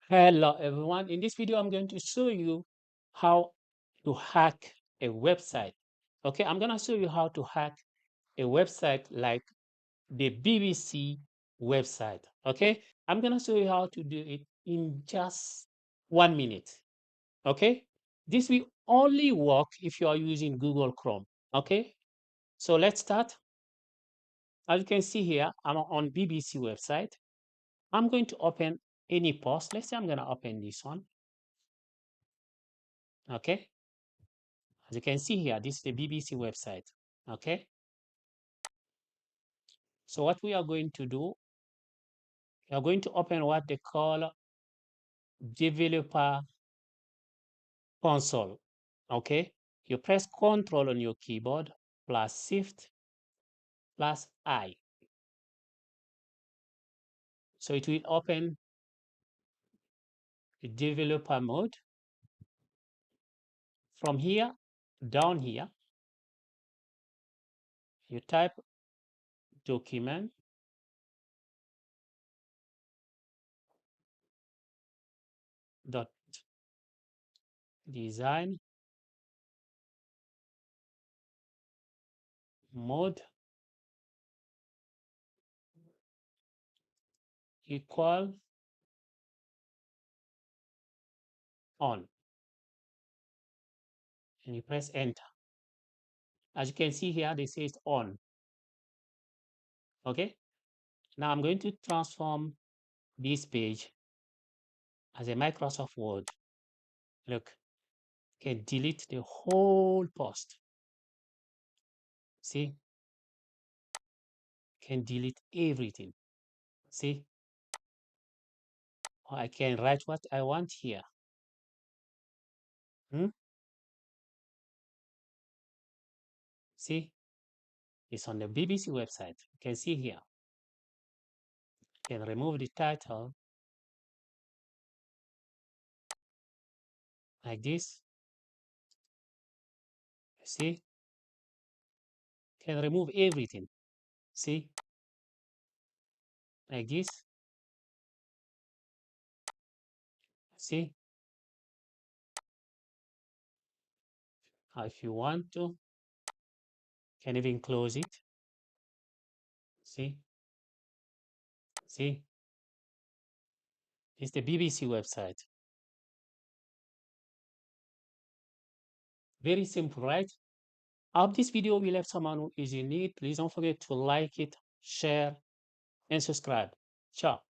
Hello everyone. In this video, I'm going to show you how to hack a website. Okay, I'm going to show you how to hack a website like the BBC website. Okay, I'm going to show you how to do it in just 1 minute. Okay, this will only work if you are using Google Chrome. Okay, so let's start. As you can see here, I'm on BBC website. I'm going to open any post. Let's say I'm going to open this one. Okay, as you can see here, this is the BBC website. Okay, so what we are going to do, we are going to open what they call developer console. Okay, you press Control on your keyboard plus Shift plus I. So it will open the developer mode. From here, down here, you type document dot design mode equal on, and you press enter. As you can see here, they say it's on. Okay, now I'm going to transform this page as a Microsoft Word. Look, you can delete the whole post. See, can delete everything. See, or I can write what I want here. Hmm? See, it's on the BBC website. You can see here. You can remove the title like this. See, you can remove everything. See, like this. See, if you want to, you can even close it. See, see, it's the BBC website. Very simple, right? I hope this video will help someone who is in need. Please don't forget to like it, share, and subscribe. Ciao.